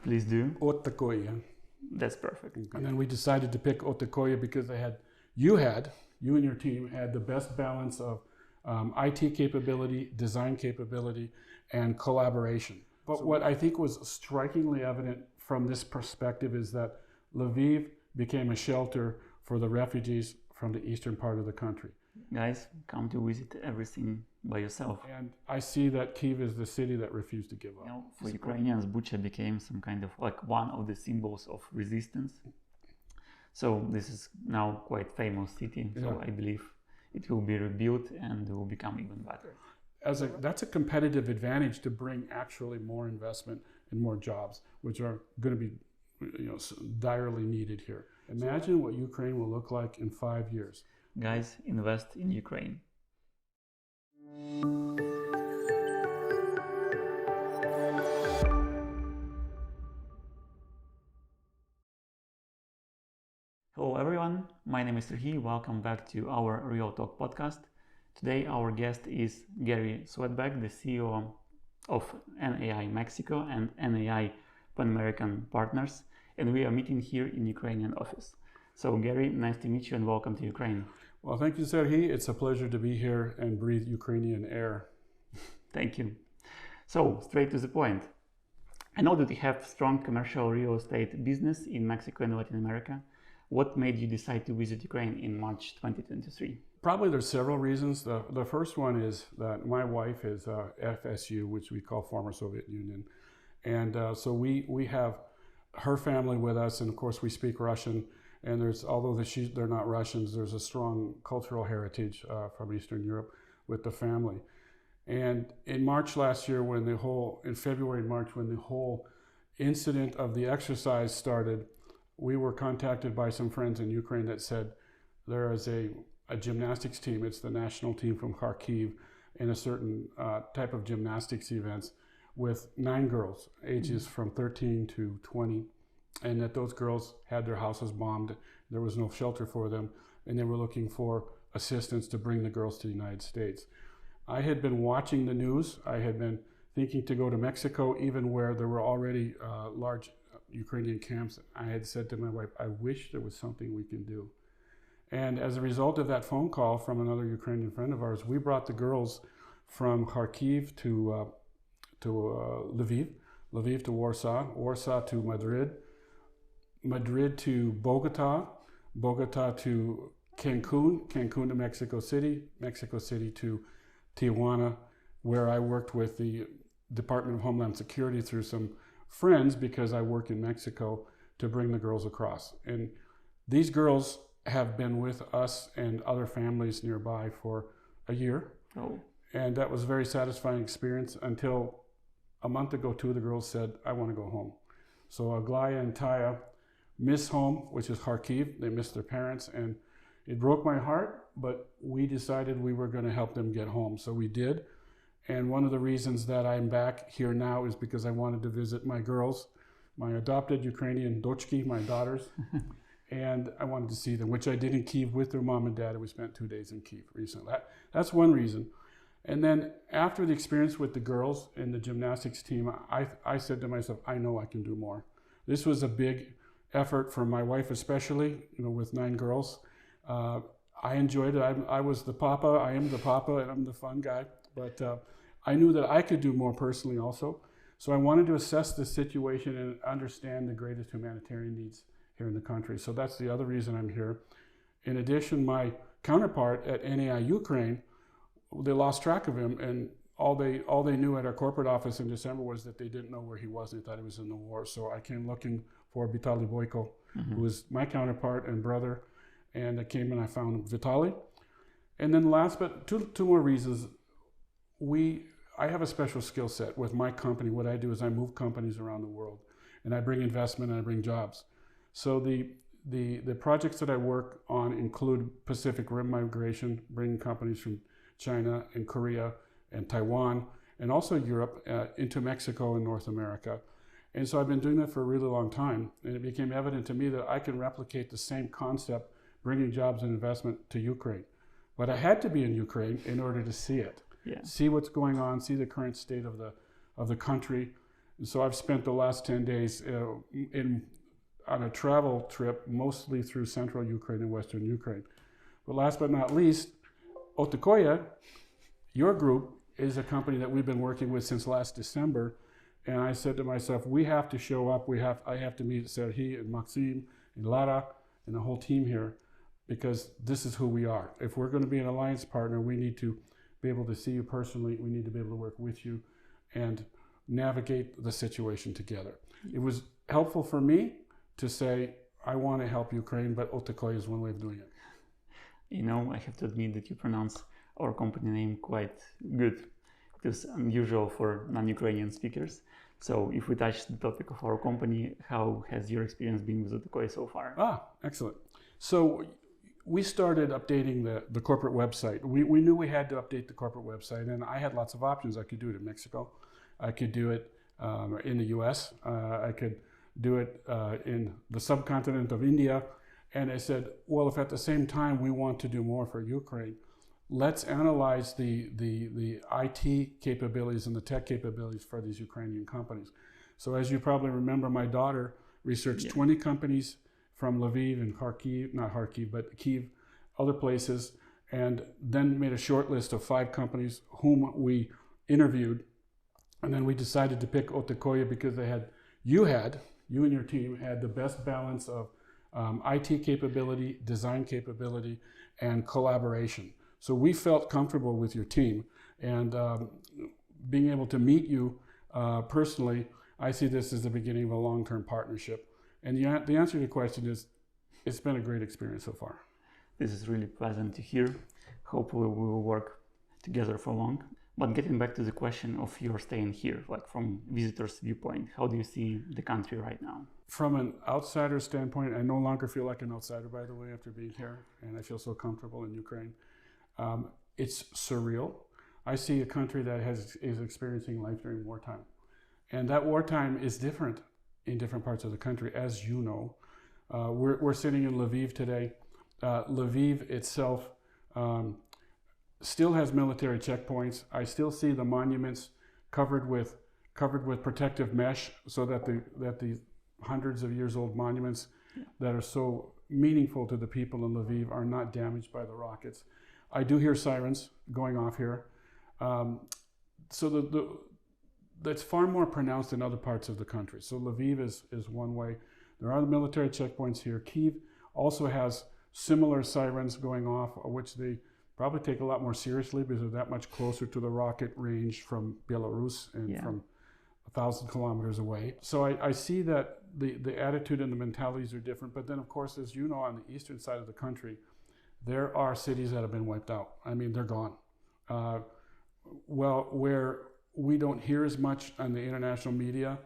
Please do. OTAKOYI. That's perfect. And then we decided to pick OTAKOYI because you and your team had the best balance of IT capability, design capability, and collaboration. But what I think was strikingly evident from this perspective is that Lviv became a shelter for the refugees from the eastern part of the country. Guys, come to visit everything by yourself. And I see that Kyiv is the city that refused to give up. You know, for Ukrainians, Bucha became some kind of like one of the symbols of resistance. So this is now quite famous city. So I believe it will be rebuilt and will become even better. That's a competitive advantage to bring actually more investment and more jobs, which are going to be direly needed here. Imagine what Ukraine will look like in 5 years. Guys, invest in Ukraine. Hello everyone, my name is Serhiy. Welcome back to our Real Talk podcast. Today our guest is Gary Swedback, the CEO of NAI Mexico and NAI Panamerica Partners, and we are meeting here in Ukrainian office. So Gary, nice to meet you and welcome to Ukraine. Well, thank you, Serhiy. It's a pleasure to be here and breathe Ukrainian air. Thank you. So, straight to the point. I know that you have strong commercial real estate business in Mexico and Latin America. What made you decide to visit Ukraine in March 2023? Probably there's several reasons. The first one is that my wife is FSU, which we call former Soviet Union. And so we have her family with us, and of course we speak Russian. And although they're not Russians, there's a strong cultural heritage from Eastern Europe with the family. And in March last year, in February and March, when the whole incident of the exercise started, we were contacted by some friends in Ukraine that said there is a gymnastics team. It's the national team from Kharkiv in a certain type of gymnastics events with 9 girls, ages from 13 to 20. And that those girls had their houses bombed. There was no shelter for them, and they were looking for assistance to bring the girls to the United States. I had been watching the news. I had been thinking to go to Mexico, even where there were already large Ukrainian camps. I had said to my wife, I wish there was something we can do. And as a result of that phone call from another Ukrainian friend of ours, we brought the girls from Kharkiv to Lviv, Lviv to Warsaw, Warsaw to Madrid, Madrid to Bogota, Bogota to Cancun, Cancun to Mexico City, Mexico City to Tijuana, where I worked with the Department of Homeland Security through some friends because I work in Mexico to bring the girls across. And these girls have been with us and other families nearby for a year. Oh. And that was a very satisfying experience until a month ago, 2 of the girls said, I want to go home. So Aglaya and Taya miss home, which is Kharkiv. They miss their parents, and it broke my heart, but we decided we were going to help them get home. So we did. And one of the reasons that I'm back here now is because I wanted to visit my girls, my adopted Ukrainian dochki, my daughters, and I wanted to see them, which I did in Kyiv with their mom and dad. We spent 2 days in Kyiv recently. That's one reason. And then after the experience with the girls and the gymnastics team, I said to myself, I know I can do more. This was a big effort for my wife especially, with 9 girls. I enjoyed it. I was the papa, I am the papa, and I'm the fun guy. But I knew that I could do more personally also. So I wanted to assess the situation and understand the greatest humanitarian needs here in the country. So that's the other reason I'm here. In addition, my counterpart at NAI Ukraine, they lost track of him, and all they knew at our corporate office in December was that they didn't know where he was. They thought he was in the war. So I came looking for Vitaly Boyko, who was my counterpart and brother, and I came and I found Vitaly. And then last, but two more reasons. I have a special skill set with my company. What I do is I move companies around the world, and I bring investment and I bring jobs. So the projects that I work on include Pacific Rim migration, bringing companies from China and Korea and Taiwan, and also Europe into Mexico and North America. And so I've been doing that for a really long time, and it became evident to me that I can replicate the same concept, bringing jobs and investment to Ukraine. But I had to be in Ukraine in order to see it, see what's going on, see the current state of the country, And so I've spent the last 10 days on a travel trip, mostly through central Ukraine and western Ukraine. But last but not least, OTAKOYI, your group, is a company that we've been working with since last December. And I said to myself, we have to show up. I have to meet Serhiy and Maxim and Lara and the whole team here, because this is who we are. If we're going to be an alliance partner, we need to be able to see you personally. We need to be able to work with you and navigate the situation together. It was helpful for me to say, I want to help Ukraine, but OTAKOYI is one way of doing it. You know, I have to admit that you pronounce our company name quite good. It is unusual for non-Ukrainian speakers. So if we touch the topic of our company, how has your experience been with OTAKOYI so far? Excellent. So we started updating the corporate website. We knew we had to update the corporate website, and I had lots of options. I could do it in Mexico. I could do it in the US. I could do it in the subcontinent of India. And I said, well, if at the same time we want to do more for Ukraine, let's analyze the IT capabilities and the tech capabilities for these Ukrainian companies. So as you probably remember, my daughter researched 20 companies from Lviv and Kharkiv, not Kharkiv, but Kyiv, other places, and then made a short list of 5 companies whom we interviewed. And then we decided to pick OTAKOYI because you and your team had the best balance of IT capability, design capability, and collaboration. So we felt comfortable with your team, and being able to meet you personally, I see this as the beginning of a long-term partnership. And the answer to your question is, it's been a great experience so far. This is really pleasant to hear. Hopefully we will work together for long. But getting back to the question of your staying here, like from visitors' viewpoint, how do you see the country right now? From an outsider standpoint, I no longer feel like an outsider, by the way, after being here, and I feel so comfortable in Ukraine. It's surreal. I see a country that is experiencing life during wartime. And that wartime is different in different parts of the country, as you know. We're sitting in Lviv today. Lviv itself still has military checkpoints. I still see the monuments covered with protective mesh, so that the hundreds of years old monuments that are so meaningful to the people in Lviv are not damaged by the rockets. I do hear sirens going off here. So that's far more pronounced in other parts of the country. So Lviv is one way. There are the military checkpoints here. Kyiv also has similar sirens going off, which they probably take a lot more seriously because they're that much closer to the rocket range from Belarus and from 1,000 kilometers away. So I see that the attitude and the mentalities are different. But then, of course, as you know, on the eastern side of the country, there are cities that have been wiped out. I mean, they're gone. Well, where we don't hear as much on the international media,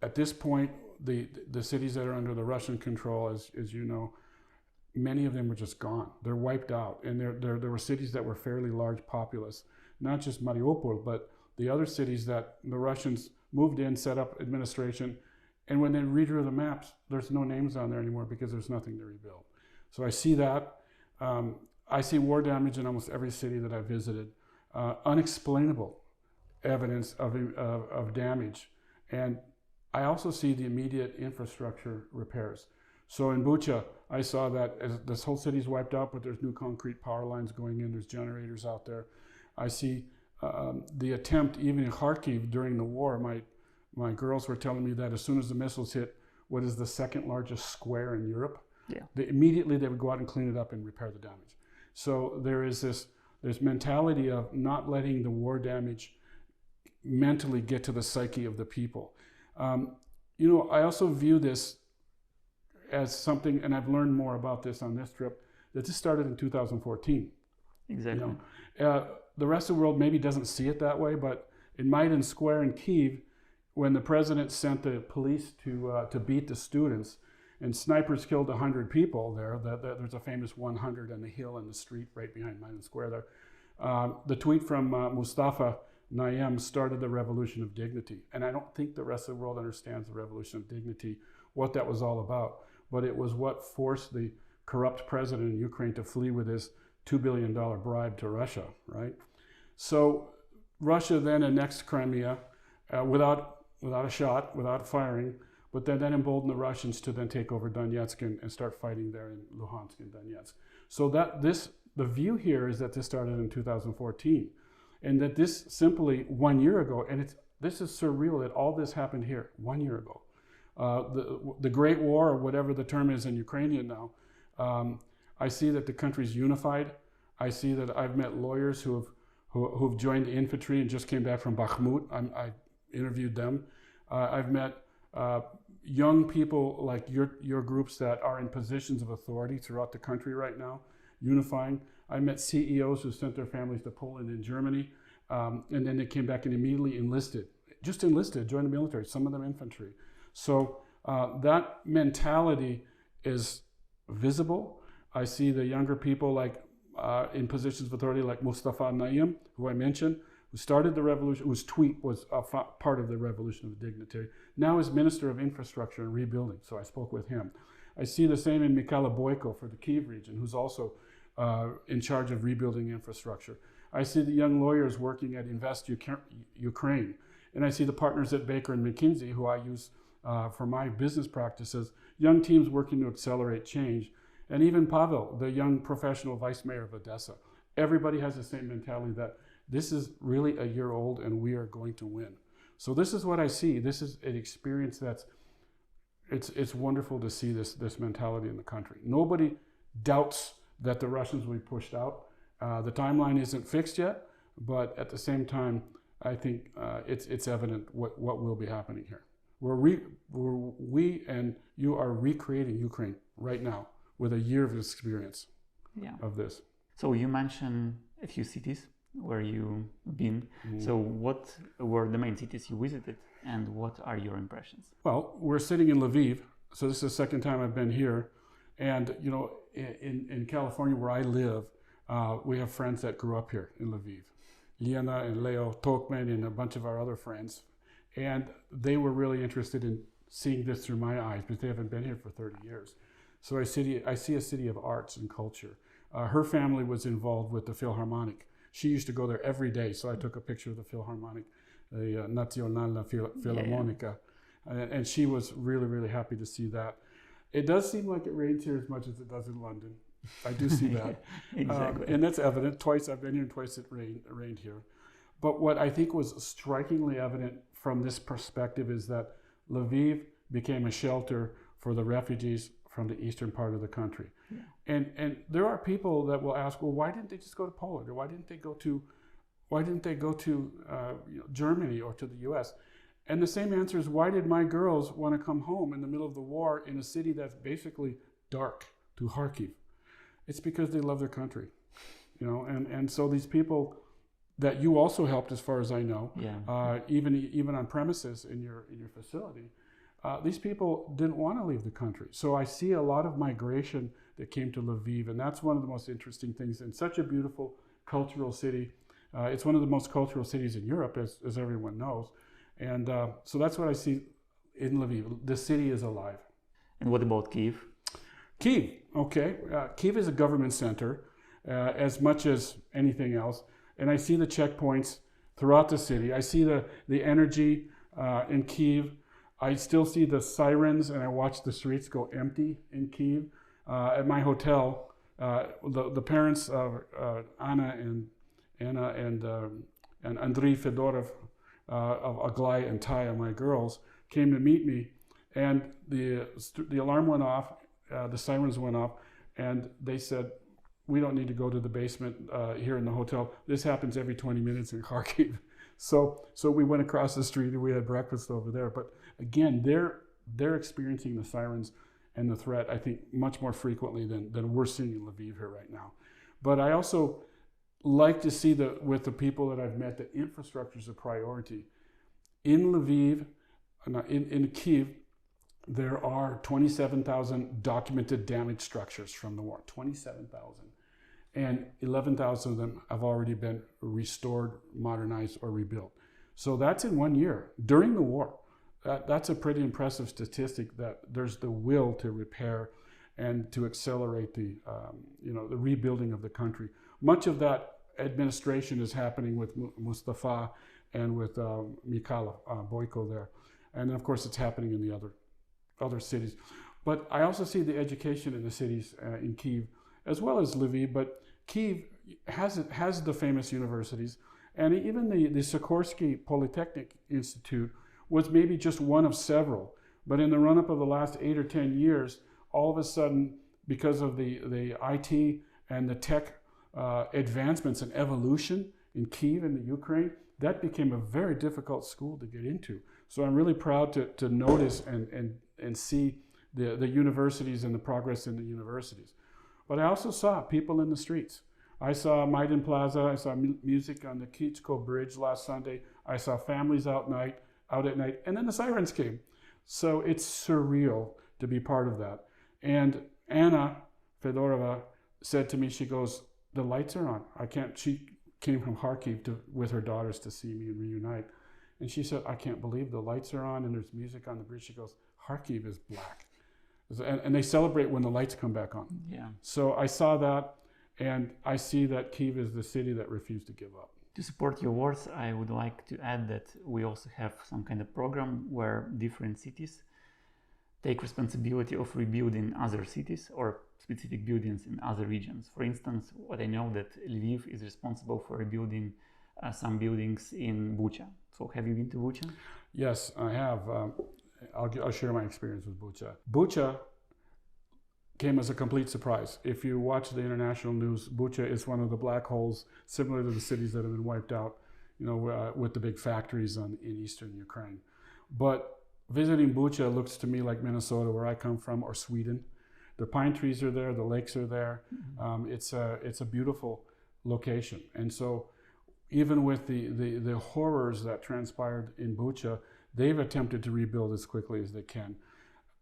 at this point, the cities that are under the Russian control, as you know, many of them were just gone. They're wiped out. And there were cities that were fairly large populous, not just Mariupol, but the other cities that the Russians moved in, set up administration, and when they redrew the maps, there's no names on there anymore because there's nothing to rebuild. So I see that. I see war damage in almost every city that I visited. Unexplainable evidence of damage. And I also see the immediate infrastructure repairs. So in Bucha, I saw that this whole city's wiped out, but there's new concrete power lines going in, there's generators out there. I see the attempt, even in Kharkiv during the war, my girls were telling me that as soon as the missiles hit what is the second largest square in Europe, immediately they would go out and clean it up and repair the damage. So there is this mentality of not letting the war damage mentally get to the psyche of the people. You know, I also view this as something, and I've learned more about this on this trip, that this started in 2014. Exactly. You know, the rest of the world maybe doesn't see it that way, but in Maidan Square in Kyiv, when the president sent the police to beat the students, and snipers killed 100 people there, there's a famous 100 on the hill in the street right behind Maidan Square there. The tweet from Mustafa Nayyem started the revolution of dignity. And I don't think the rest of the world understands the revolution of dignity, what that was all about. But it was what forced the corrupt president in Ukraine to flee with his $2 billion bribe to Russia, right? So Russia then annexed Crimea without a shot, without firing, but then that emboldened the Russians to then take over Donetsk and start fighting there in Luhansk and Donetsk. So the view here is that this started in 2014, and that this simply 1 year ago, and this is surreal that all this happened here 1 year ago. The Great War, or whatever the term is in Ukrainian now, I see that the country's unified. I see that I've met lawyers who've joined the infantry and just came back from Bakhmut. I interviewed them. I've met young people like your groups that are in positions of authority throughout the country right now, unifying. I met CEOs who sent their families to Poland and Germany, and then they came back and immediately enlisted, joined the military, some of them infantry. So that mentality is visible. I see the younger people like in positions of authority like Mustafa Naim, who I mentioned, who started the revolution, whose tweet was a part of the revolution of the dignitary, now is Minister of Infrastructure and Rebuilding, so I spoke with him. I see the same in Mikhailo Boyko for the Kyiv region, who's also in charge of rebuilding infrastructure. I see the young lawyers working at Invest Ukraine, and I see the partners at Baker and McKinsey, who I use for my business practices, young teams working to accelerate change, and even Pavel, the young professional vice mayor of Odessa. Everybody has the same mentality that this is really a year old and we are going to win. So this is what I see. This is an experience it's wonderful to see this mentality in the country. Nobody doubts that the Russians will be pushed out. The timeline isn't fixed yet, but at the same time, I think it's evident what will be happening here. We and you are recreating Ukraine right now with a year of experience of this. So you mentioned a few cities where you've been. Mm. So what were the main cities you visited and what are your impressions? Well, we're sitting in Lviv. So this is the second time I've been here. And, you know, in California where I live, we have friends that grew up here in Lviv. Liana and Leo Tokman and a bunch of our other friends. And they were really interested in seeing this through my eyes because they haven't been here for 30 years. So I see a city of arts and culture. Her family was involved with the Philharmonic. She used to go there every day, so I took a picture of the Philharmonic, the Națională Philharmonica, and she was really, really happy to see that. It does seem like it rains here as much as it does in London. I do see that. Exactly. And that's evident. Twice I've been here and twice it rained here. But what I think was strikingly evident from this perspective is that Lviv became a shelter for the refugees from the eastern part of the country. Yeah. And there are people that will ask, well, why didn't they just go to Poland, or why didn't they go to Germany or to the U.S.? And the same answer is, why did my girls want to come home in the middle of the war in a city that's basically dark, to Kharkiv? It's because they love their country, you know. And so these people that you also helped, as far as I know, even on premises in your facility. These people didn't want to leave the country. So I see a lot of migration that came to Lviv, and that's one of the most interesting things in such a beautiful cultural city. It's one of the most cultural cities in Europe, as everyone knows. And so that's what I see in Lviv. The city is alive. And what about Kyiv? Kyiv, okay. Kyiv is a government center as much as anything else. And I see the checkpoints throughout the city. I see the energy in Kyiv. I still see the sirens, and I watch the streets go empty in Kyiv. At my hotel, the parents of Anna and Andrei Fedorov, of Aglaya and Taya, my girls, came to meet me, and the alarm went off, the sirens went off, and they said, we don't need to go to the basement here in the hotel. This happens every 20 minutes in Kharkiv. So we went across the street and we had breakfast over there. But again, they're experiencing the sirens and the threat, I think, much more frequently than we're seeing in Lviv here right now. But I also like to see with the people that I've met, that infrastructure is a priority. In Lviv, in Kyiv, there are 27,000 documented damaged structures from the war, 27,000. And 11,000 of them have already been restored, modernized, or rebuilt. So that's in 1 year, during the war. That's a pretty impressive statistic, that there's the will to repair and to accelerate the rebuilding of the country. Much of that administration is happening with Mustafa and with Mikhail Boyko there. And of course, it's happening in the other cities. But I also see the education in the cities in Kyiv, as well as Lviv. But Kyiv has the famous universities, and even the Sikorsky Polytechnic Institute was maybe just one of several. But in the run-up of the last 8 or 10 years, all of a sudden, because of the IT and the tech advancements and evolution in Kyiv and the Ukraine, that became a very difficult school to get into. So I'm really proud to notice and see the universities and the progress in the universities. But I also saw people in the streets. I saw Maidan Plaza, I saw music on the Kitsko Bridge last Sunday, I saw families out at night, and then the sirens came. So it's surreal to be part of that. And Anna Fedorova said to me, she goes, the lights are on. She came from Kharkiv with her daughters to see me and reunite. And she said, I can't believe the lights are on and there's music on the bridge. She goes, Kharkiv is black. And they celebrate when the lights come back on. Yeah. So I saw that, and I see that Kyiv is the city that refused to give up. To support your words, I would like to add that we also have some kind of program where different cities take responsibility of rebuilding other cities or specific buildings in other regions. For instance, what I know that Lviv is responsible for rebuilding some buildings in Bucha. So have you been to Bucha? Yes, I have. I'll share my experience with Bucha. Bucha came as a complete surprise. If you watch the international news, Bucha is one of the black holes, similar to the cities that have been wiped out, with the big factories in eastern Ukraine. But visiting Bucha looks to me like Minnesota, where I come from, or Sweden. The pine trees are there, the lakes are there. Mm-hmm. It's a beautiful location. And so even with the horrors that transpired in Bucha, they've attempted to rebuild as quickly as they can.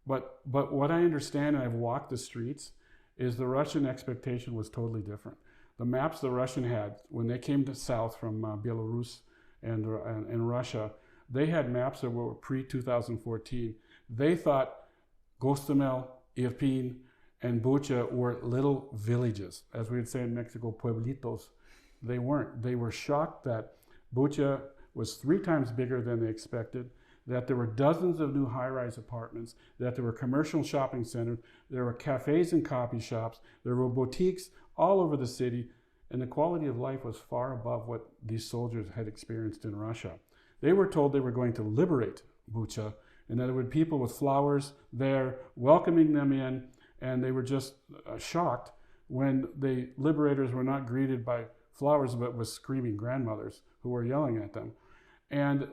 But what I understand, and I've walked the streets, is the Russian expectation was totally different. The maps the Russian had, when they came to south from Belarus and Russia, they had maps that were pre-2014. They thought Gostomel, Irpin, and Bucha were little villages. As we would say in Mexico, pueblitos. They weren't. They were shocked that Bucha was 3 times bigger than they expected, that there were dozens of new high-rise apartments, that there were commercial shopping centers, there were cafes and coffee shops, there were boutiques all over the city, and the quality of life was far above what these soldiers had experienced in Russia. They were told they were going to liberate Bucha, and that there would be people with flowers there welcoming them in, and they were just shocked when the liberators were not greeted by flowers, but with screaming grandmothers who were yelling at them. And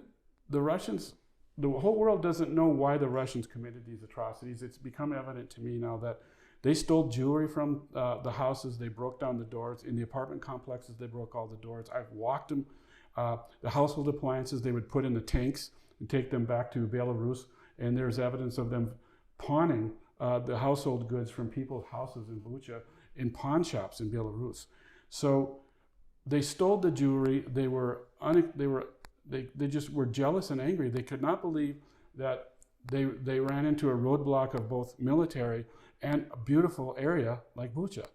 the Russians, the whole world doesn't know why the Russians committed these atrocities. It's become evident to me now that they stole jewelry from the houses. They broke down the doors. In the apartment complexes, they broke all the doors. I've walked them. The household appliances, they would put in the tanks and take them back to Belarus. And there's evidence of them pawning the household goods from people's houses in Bucha in pawn shops in Belarus. So they stole the jewelry. They just were jealous and angry. They could not believe that they ran into a roadblock of both military and a beautiful area like Bucha.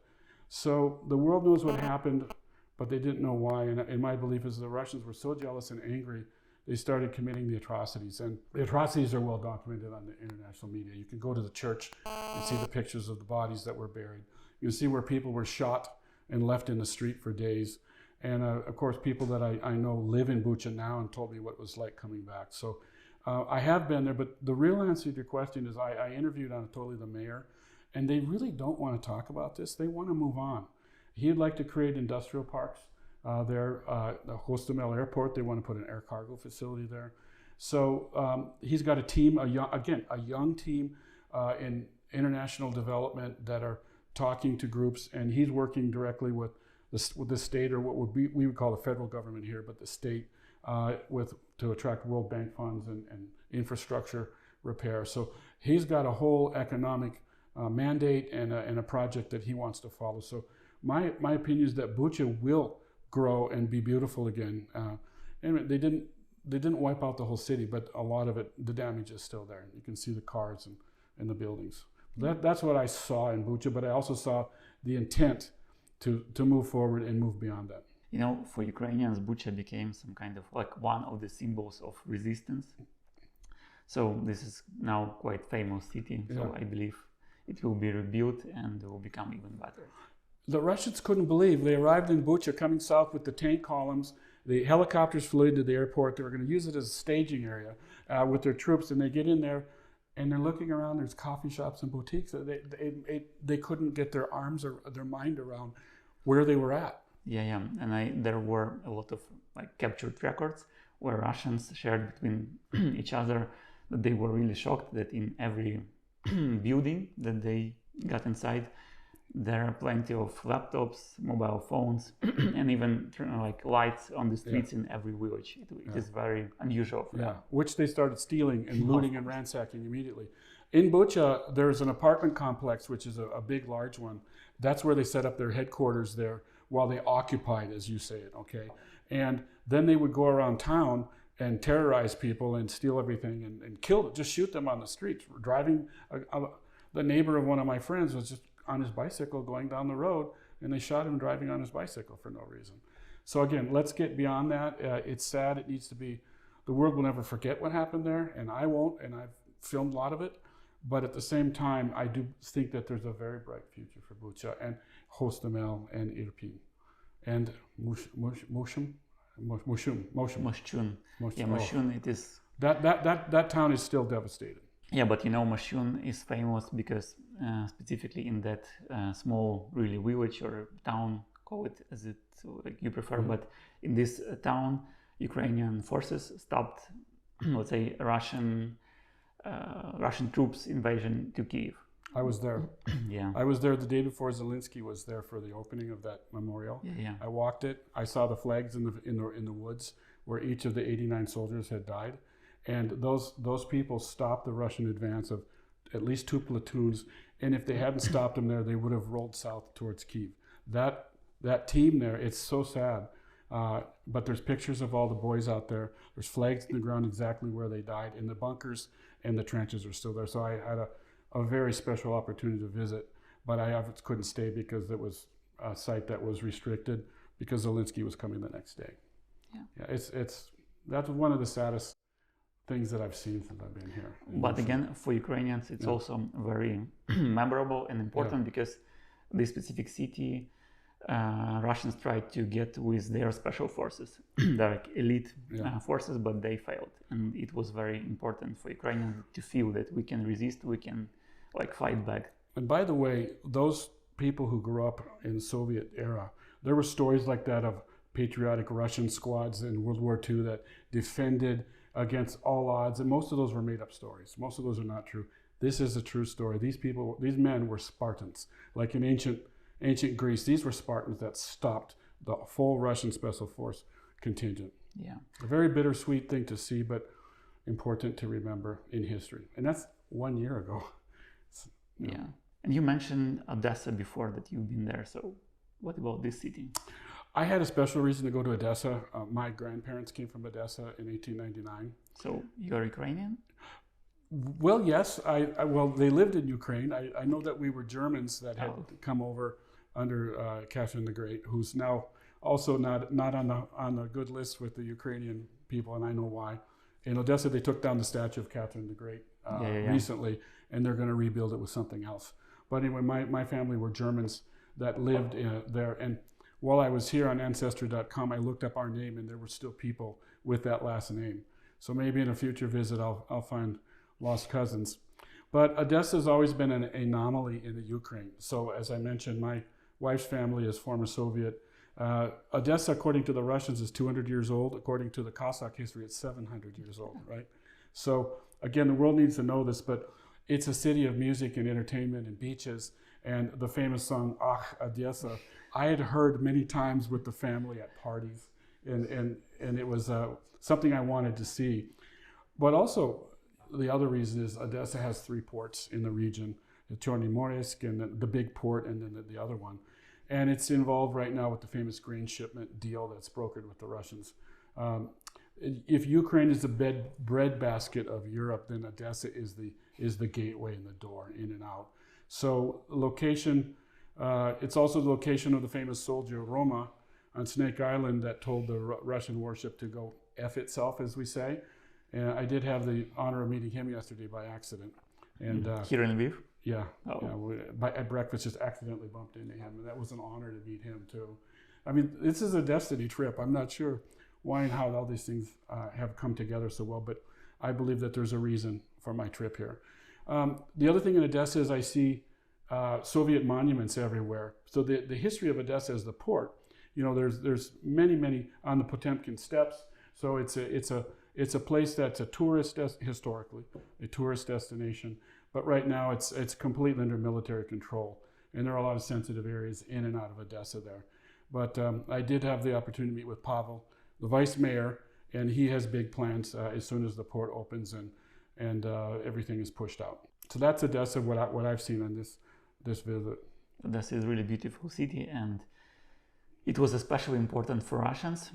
So the world knows what happened, but they didn't know why. And my belief is the Russians were so jealous and angry, they started committing the atrocities. And the atrocities are well documented on the international media. You can go to the church and see the pictures of the bodies that were buried. You can see where people were shot and left in the street for days. And of course, people that I know live in Bucha now and told me what it was like coming back. So I have been there, but the real answer to your question is I interviewed Anatoly, the mayor, and they really don't want to talk about this. They want to move on. He'd like to create industrial parks there, the Hostomel Airport. They want to put an air cargo facility there. So he's got a team, a young team in international development that are talking to groups, and he's working directly with the state, or what we would call the federal government here, but the state, to attract World Bank funds and infrastructure repair. So he's got a whole economic mandate and a project that he wants to follow. So my opinion is that Bucha will grow and be beautiful again. And they didn't wipe out the whole city, but a lot of it, the damage is still there. You can see the cars and the buildings. That's what I saw in Bucha, but I also saw the intent to move forward and move beyond that. You know, for Ukrainians, Bucha became some kind of like one of the symbols of resistance. So this is now quite famous city. So I believe it will be rebuilt and will become even better. The Russians couldn't believe. They arrived in Bucha coming south with the tank columns. The helicopters flew into the airport. They were going to use it as a staging area with their troops. And they get in there and they're looking around. There's coffee shops and boutiques. They couldn't get their arms or their mind around where they were at. Yeah. And there were a lot of like captured records where Russians shared between each other that they were really shocked that in every building that they got inside, there are plenty of laptops, mobile phones, and even like lights on the streets in every village. It is very unusual for them. Which they started stealing and looting and ransacking immediately. In Bucha, there's an apartment complex, which is a big, large one. That's where they set up their headquarters there while they occupied, as you say it, okay? And then they would go around town and terrorize people and steal everything and kill, just shoot them on the streets. Driving, the neighbor of one of my friends was just on his bicycle going down the road, and they shot him driving on his bicycle for no reason. So again, let's get beyond that. It's sad. It needs to be, the world will never forget what happened there, and I won't, and I've filmed a lot of it. But at the same time, I do think that there's a very bright future for Bucha and Hostomel and Irpin. And Moshun. Yeah, Moshun, it is... That town is still devastated. Yeah, but you know, Moshun is famous because specifically in that small, really village or town, call it as it like you prefer, but in this town, Ukrainian forces stopped, let's say, Russian troops invasion to Kyiv. I was there. Yeah. I was there the day before Zelensky was there for the opening of that memorial. Yeah. I walked it. I saw the flags in the woods where each of the 89 soldiers had died, and those people stopped the Russian advance of at least 2 platoons. And if they hadn't stopped them there, they would have rolled south towards Kyiv. That team there, it's so sad. But there's pictures of all the boys out there. There's flags in the ground exactly where they died, and the bunkers and the trenches are still there. So I had a very special opportunity to visit, but I couldn't stay because it was a site that was restricted because Zelensky was coming the next day. Yeah, that's one of the saddest things that I've seen since I've been here. But again, for Ukrainians, it's also very memorable and important because this specific city, Russians tried to get with their special forces, their elite forces, but they failed. And it was very important for Ukrainians to feel that we can resist, we can like fight back. And by the way, those people who grew up in the Soviet era, there were stories like that of patriotic Russian squads in World War II that defended against all odds, and most of those were made up stories. Most of those are not true. This is a true story. These men were Spartans. Like in ancient Greece, these were Spartans that stopped the full Russian special force contingent. Yeah. A very bittersweet thing to see, but important to remember in history. And that's 1 year ago. Yeah. And you mentioned Odessa before that you've been there. So what about this city? I had a special reason to go to Odessa. My grandparents came from Odessa in 1899. So you're Ukrainian? Well, yes. Well, they lived in Ukraine. I know that we were Germans that had come over under Catherine the Great, who's now also not on the good list with the Ukrainian people, and I know why. In Odessa, they took down the statue of Catherine the Great recently, and they're going to rebuild it with something else. But anyway, my family were Germans that lived there, and while I was here on Ancestry.com, I looked up our name, and there were still people with that last name. So maybe in a future visit, I'll find lost cousins. But Odessa has always been an anomaly in the Ukraine. So as I mentioned, my wife's family is former Soviet. Odessa, according to the Russians, is 200 years old. According to the Cossack history, it's 700 years old, right? So again, the world needs to know this, but it's a city of music and entertainment and beaches. And the famous song, Ach, Odessa, I had heard many times with the family at parties. And it was something I wanted to see. But also, the other reason is Odessa has 3 ports in the region, the Chornomorsk and the big port, and then the other one. And it's involved right now with the famous grain shipment deal that's brokered with the Russians. If Ukraine is the breadbasket of Europe, then Odessa is the gateway and the door in and out. So location, it's also the location of the famous soldier Roma, on Snake Island that told the Russian warship to go F itself, as we say. And I did have the honor of meeting him yesterday by accident. And here in Lviv? Yeah. Oh. Yeah, at breakfast, just accidentally bumped into him. And that was an honor to meet him, too. I mean, this is a destiny trip. I'm not sure why and how all these things have come together so well, but I believe that there's a reason for my trip here. The other thing in Odessa is I see Soviet monuments everywhere. So the history of Odessa is the port. You know, there's many on the Potemkin steps. So it's a place that's a tourist historically a tourist destination. But right now it's completely under military control, and there are a lot of sensitive areas in and out of Odessa there. But I did have the opportunity to meet with Pavel, the vice mayor, and he has big plans as soon as the port opens and everything is pushed out. So that's Odessa, what I've seen on this visit. Odessa is a really beautiful city, and it was especially important for Russians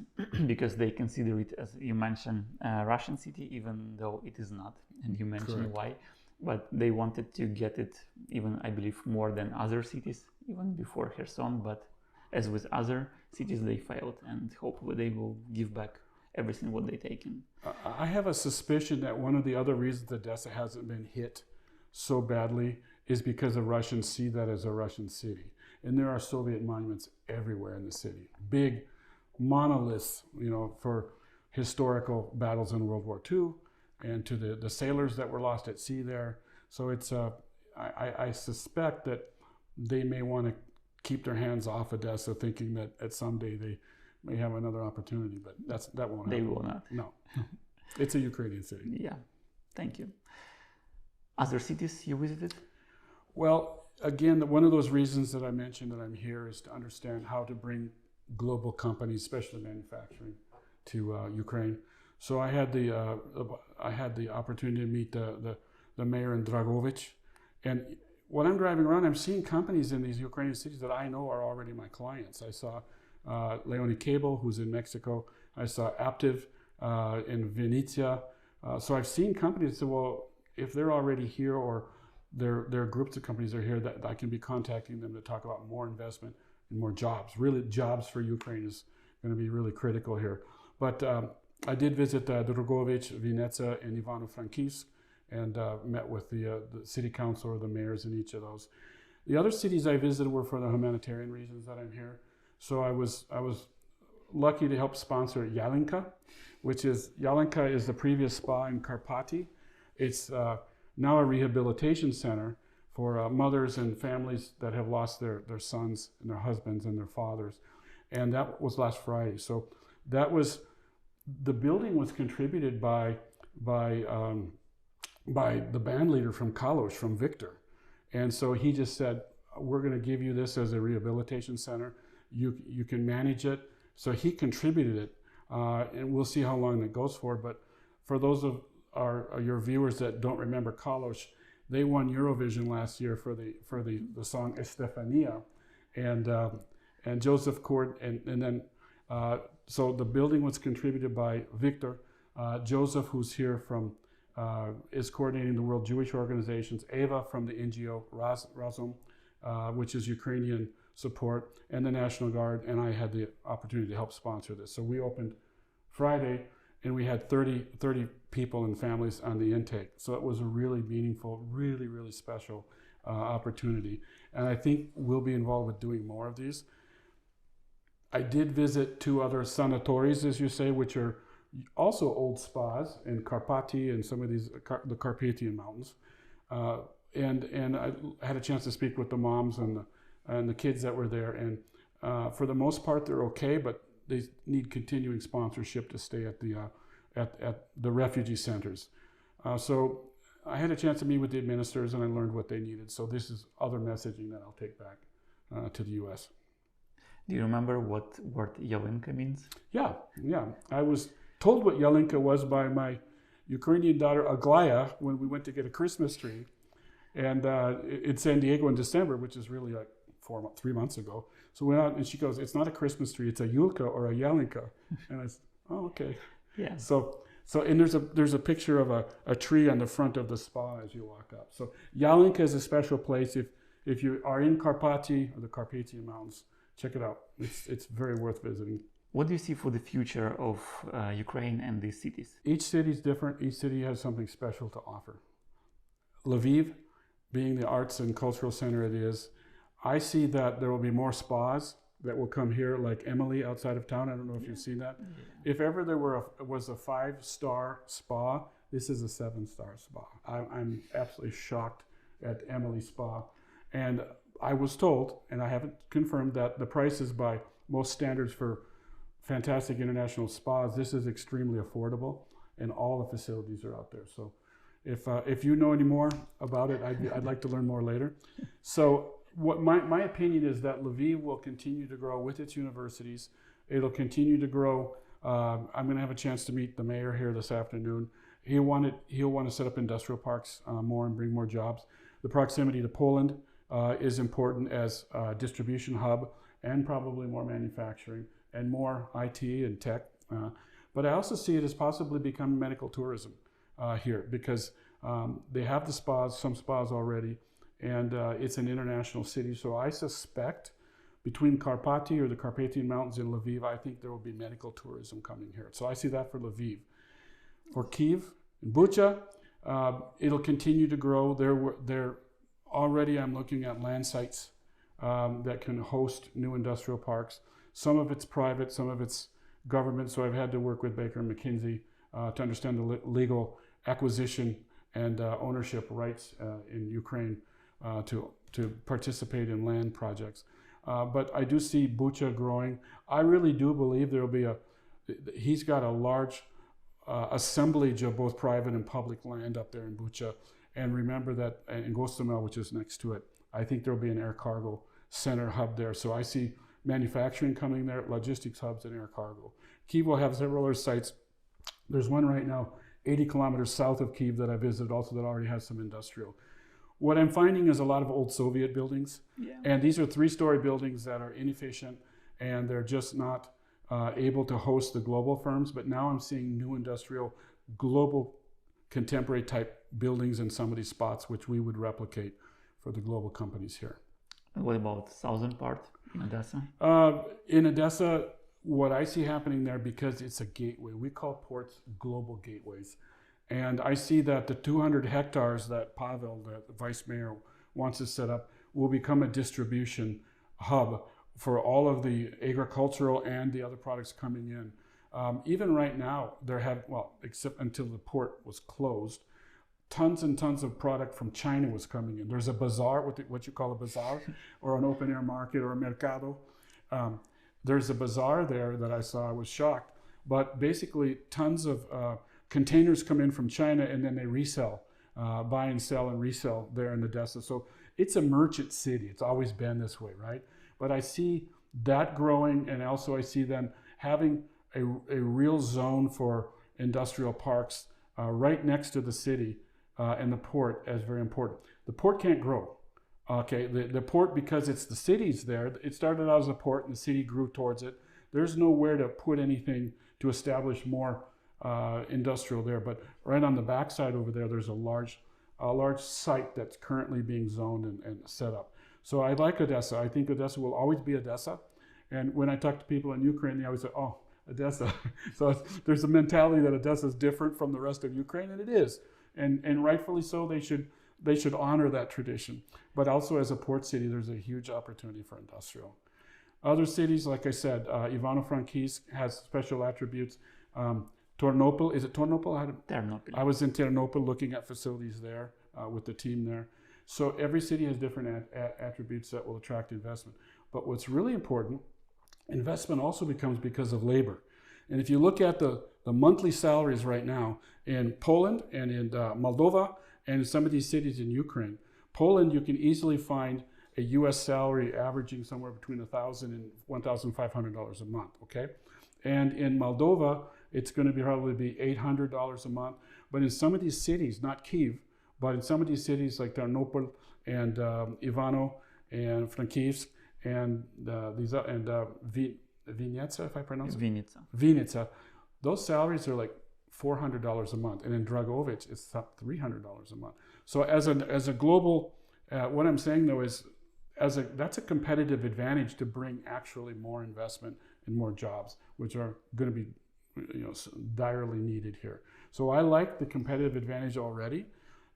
because they consider it, as you mentioned, a Russian city, even though it is not. And you mentioned why. But they wanted to get it even, I believe, more than other cities, even before Kherson. But as with other cities, they failed, and hopefully they will give back everything what they taken. I have a suspicion that one of the other reasons Odessa hasn't been hit so badly is because the Russians see that as a Russian city. And there are Soviet monuments everywhere in the city. Big monoliths, you know, for historical battles in World War II and to the sailors that were lost at sea there. So it's I suspect that they may want to keep their hands off Odessa, thinking that at someday they may have another opportunity, but that won't happen. They will not. No. It's a Ukrainian city. Yeah. Thank you. Other cities you visited? Well, again, one of those reasons that I mentioned that I'm here is to understand how to bring global companies, especially manufacturing, to Ukraine. So I had the opportunity to meet the mayor in Dragovich, and when I'm driving around, I'm seeing companies in these Ukrainian cities that I know are already my clients. I saw Leoni Cable, who's in Mexico. I saw Aptiv in Venetia. So I've seen companies that, well, if they're already here or there are groups of companies that are here, that I can be contacting them to talk about more investment and more jobs. Really, jobs for Ukraine is going to be really critical here. But I did visit Drogovich, Vinetia, and Ivano-Frankivsk, and met with the city council or the mayors in each of those. The other cities I visited were for the humanitarian reasons that I'm here. So I was lucky to help sponsor Yalinka, Yalinka is the previous spa in Karpaty. It's now a rehabilitation center for mothers and families that have lost their sons and their husbands and their fathers. And that was last Friday. So the building was contributed by the band leader from Kalosh, from Victor. And so he just said, we're going to give you this as a rehabilitation center. You can manage it. So he contributed it, and we'll see how long that goes for. But for those of your viewers that don't remember Kalosh, they won Eurovision last year for the song Estefania, and Joseph Court, and then so the building was contributed by Victor. Joseph, who's here from is coordinating the World Jewish Organizations. Eva from the NGO Razum, which is Ukrainian support, and the National Guard, and I had the opportunity to help sponsor this. So we opened Friday, and we had 30 people and families on the intake. So it was a really meaningful, really, really special opportunity. And I think we'll be involved with doing more of these. I did visit 2 other sanatories, as you say, which are also old spas in Karpaty and some of the Carpathian Mountains. And I had a chance to speak with the moms and the kids that were there. And for the most part, they're okay, but they need continuing sponsorship to stay at the refugee centers. So I had a chance to meet with the administrators, and I learned what they needed. So this is other messaging that I'll take back to the U.S. Do you remember what word Yalinka means? Yeah. I was told what Yalinka was by my Ukrainian daughter Aglaya when we went to get a Christmas tree, and in San Diego in December, which is really like 3 months ago. So we went out, and she goes, "It's not a Christmas tree; it's a Yulka or a Yalinka." And I said, "Oh, okay." Yeah. So and there's a picture of a tree on the front of the spa as you walk up. So Yalinka is a special place. If you are in Karpaty or the Carpathian Mountains, check it out. It's very worth visiting. What do you see for the future of Ukraine and these cities? Each city is different. Each city has something special to offer. Lviv, being the arts and cultural center it is, I see that there will be more spas that will come here, like Emily outside of town. I don't know if you've seen that. Yeah. If ever there was a 5-star spa, this is a 7-star spa. I'm absolutely shocked at Emily Spa. And I was told, and I haven't confirmed, that the prices by most standards for fantastic international spas, this is extremely affordable, and all the facilities are out there. So if you know any more about it, I'd like to learn more later. So what my opinion is that Lviv will continue to grow with its universities. It'll continue to grow. I'm going to have a chance to meet the mayor here this afternoon. He'll want to set up industrial parks more and bring more jobs. The proximity to Poland is important as a distribution hub, and probably more manufacturing and more IT and tech. But I also see it as possibly becoming medical tourism here, because they have the spas, some spas already, and it's an international city. So I suspect between Karpaty or the Carpathian Mountains and Lviv, I think there will be medical tourism coming here. So I see that for Lviv. For Kyiv and Bucha, it'll continue to grow. There already I'm looking at land sites that can host new industrial parks. Some of it's private, some of it's government. So I've had to work with Baker and McKinsey to understand the legal acquisition and ownership rights in Ukraine to participate in land projects. But I do see Bucha growing. I really do believe there will be he's got a large assemblage of both private and public land up there in Bucha. And remember that in Gostomel, which is next to it, I think there will be an air cargo center hub there. So I see manufacturing coming there, logistics hubs, and air cargo. Kyiv will have several other sites. There's one right now 80 kilometers south of Kyiv that I visited also that already has some industrial. What I'm finding is a lot of old Soviet buildings. Yeah. And these are 3-story buildings that are inefficient, and they're just not able to host the global firms. But now I'm seeing new industrial, global, contemporary type buildings in some of these spots, which we would replicate for the global companies here. And what about the southern part in Odessa? In Odessa, what I see happening there, because it's a gateway, we call ports global gateways. And I see that the 200 hectares that Pavel, the vice mayor, wants to set up will become a distribution hub for all of the agricultural and the other products coming in. Even right now, except until the port was closed, tons and tons of product from China was coming in. There's a bazaar, what you call a bazaar, or an open air market, or a mercado. There's a bazaar there that I saw. I was shocked. But basically, tons of containers come in from China, and then they resell, buy and sell and resell there in Odessa. So it's a merchant city. It's always been this way, right? But I see that growing, and also I see them having a real zone for industrial parks right next to the city and the port as very important. The port can't grow. Okay, the port, because it's the cities there, it started out as a port and the city grew towards it. There's nowhere to put anything to establish more industrial there. But right on the backside over there, there's a large site that's currently being zoned and set up. So I like Odessa. I think Odessa will always be Odessa. And when I talk to people in Ukraine, they always say, oh, Odessa. So there's a mentality that Odessa is different from the rest of Ukraine, and it is. And rightfully so, they should honor that tradition. But also as a port city, there's a huge opportunity for industrial. Other cities, like I said, Ivano-Frankivsk has special attributes. Ternopil, is it Ternopil? Ternopil. I was in Ternopil looking at facilities there with the team there. So every city has different attributes that will attract investment. But what's really important, investment also becomes because of labor. And if you look at the monthly salaries right now in Poland and in Moldova and in some of these cities in Ukraine, Poland, you can easily find a U.S. salary averaging somewhere between $1,000 and $1,500 a month, okay? And in Moldova, it's going to probably be $800 a month. But in some of these cities, not Kyiv, but in some of these cities like Ternopil and Ivano and Frankivsk and Vinnytsia, if I pronounce it? Vinnytsia. Those salaries are like $400 a month. And in Dragovich, it's $300 a month. So as a global, what I'm saying though is that's a competitive advantage to bring actually more investment and more jobs, which are going to be, direly needed here. So I like the competitive advantage already,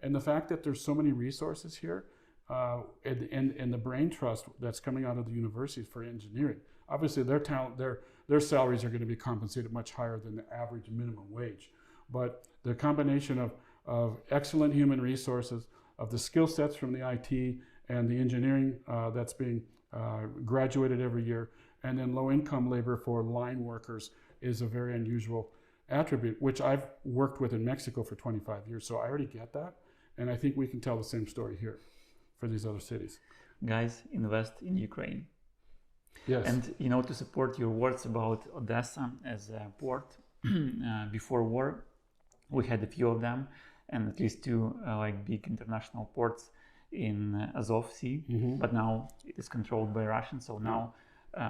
and the fact that there's so many resources here, and the brain trust that's coming out of the universities for engineering. Obviously, their salaries are going to be compensated much higher than the average minimum wage, but the combination of excellent human resources, of the skill sets from the IT and the engineering that's being graduated every year, and then low-income labor for line workers is a very unusual attribute, which I've worked with in Mexico for 25 years. So I already get that, and I think we can tell the same story here for these other cities. Guys, invest in Ukraine. Yes. And to support your words about Odessa as a port, before war, we had a few of them, and at least two big international ports in Azov Sea, but now it is controlled by Russians. So now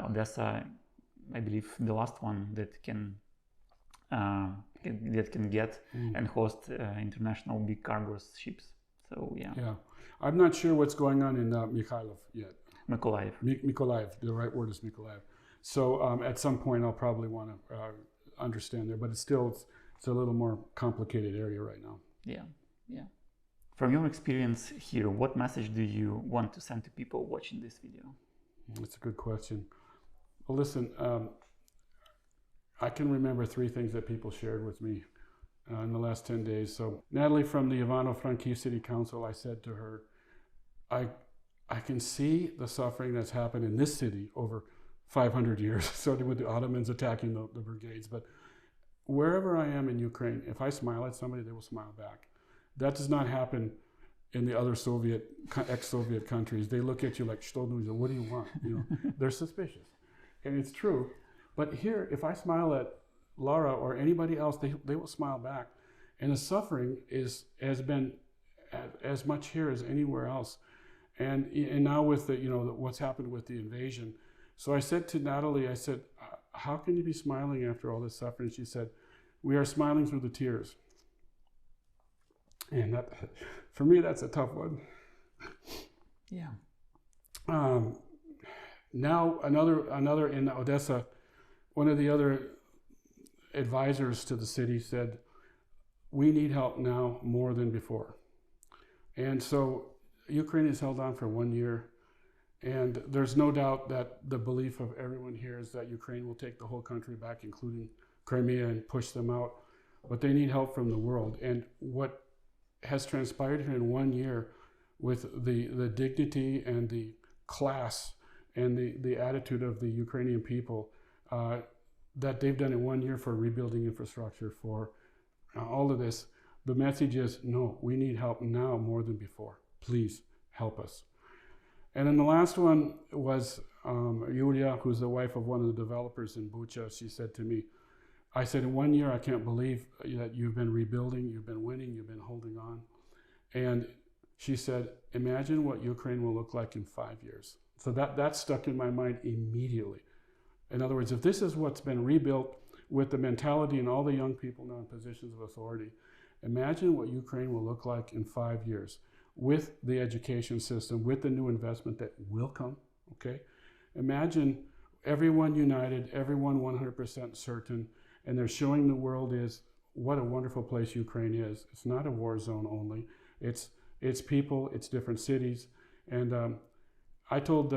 Odessa, I believe, the last one that can get and host international big cargo ships. So yeah. I'm not sure what's going on in Mikhailov yet. Mykolaiv. Mykolaiv. The right word is Mykolaiv. So at some point I'll probably want to understand there, but it's a little more complicated area right now. Yeah. From your experience here, what message do you want to send to people watching this video? That's a good question. Well, listen, I can remember three things that people shared with me in the last 10 days. So Natalie from the Ivano-Frankivsk City Council, I said to her, I can see the suffering that's happened in this city over 500 years, starting with the Ottomans attacking the brigades. But wherever I am in Ukraine, if I smile at somebody, they will smile back. That does not happen in the other ex-Soviet countries. They look at you like, what do you want? They're suspicious. And it's true. But here, if I smile at Laura or anybody else, they will smile back. And the suffering has been as much here as anywhere else. And now with what's happened with the invasion. So I said to Natalie, I said, how can you be smiling after all this suffering? She said, we are smiling through the tears. And that, for me, that's a tough one. Yeah. Now another in Odessa, one of the other advisors to the city said, we need help now more than before. And so Ukraine is held on for 1 year. And there's no doubt that the belief of everyone here is that Ukraine will take the whole country back, including Crimea, and push them out. But they need help from the world. And what has transpired here in 1 year with the dignity and the class and the attitude of the Ukrainian people that they've done in 1 year for rebuilding infrastructure, for all of this, the message is, no, we need help now more than before. Please help us. And then the last one was Yulia, who's the wife of one of the developers in Bucha. She said to me, I said, in 1 year, I can't believe that you've been rebuilding, you've been winning, you've been holding on. And she said, imagine what Ukraine will look like in 5 years. So that stuck in my mind immediately. In other words, if this is what's been rebuilt with the mentality and all the young people now in positions of authority, imagine what Ukraine will look like in 5 years with the education system, with the new investment that will come, okay? Imagine everyone united, everyone 100% certain, and they're showing the world is what a wonderful place Ukraine is. It's not a war zone only. It's people, it's different cities. And I told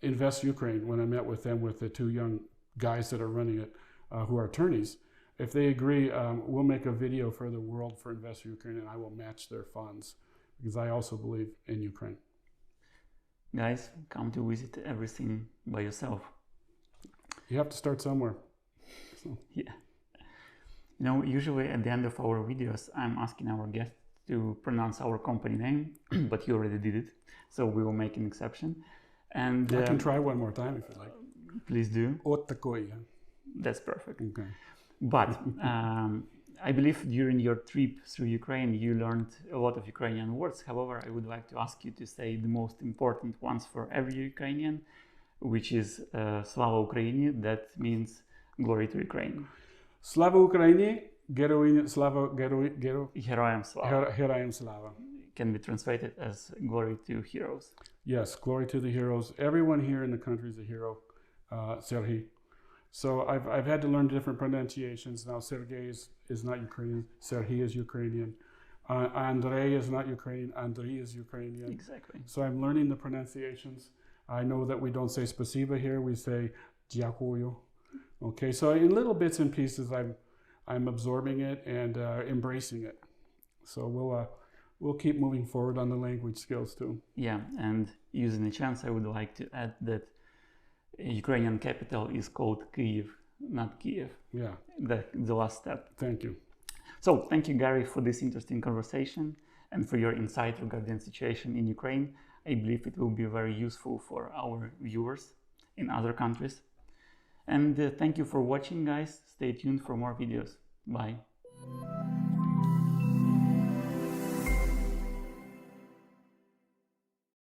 Invest Ukraine when I met with them, with the two young guys that are running it, who are attorneys, if they agree, we'll make a video for the world for Invest Ukraine, and I will match their funds, because I also believe in Ukraine. Guys, come to visit everything by yourself. You have to start somewhere. So. Yeah. Usually at the end of our videos, I'm asking our guests to pronounce our company name, but you already did it, so we will make an exception. And I can try one more time if you like. Please do. OTAKOYI. That's perfect. Okay. But I believe during your trip through Ukraine, you learned a lot of Ukrainian words. However, I would like to ask you to say the most important ones for every Ukrainian, which is Slava Ukraini. That means glory to Ukraine. Slava Ukraini, Героям слава. Героям слава. Героям слава. can be translated as glory to heroes. Yes, glory to the heroes. Everyone here in the country is a hero, Serhii. So I've had to learn different pronunciations. Now Sergei is not Ukrainian, Serhii is Ukrainian. Andrei is not Ukrainian, Andriy is Ukrainian. Exactly. So I'm learning the pronunciations. I know that we don't say spasiba here, we say dziękuję. Okay, so in little bits and pieces, I'm absorbing it and embracing it. So we'll keep moving forward on the language skills too. Yeah, and using the chance, I would like to add that Ukrainian capital is called Kyiv, not Kiev. Yeah. The last step. Thank you. So thank you, Gary, for this interesting conversation and for your insight regarding the situation in Ukraine. I believe it will be very useful for our viewers in other countries. And thank you for watching, guys. Stay tuned for more videos. Bye.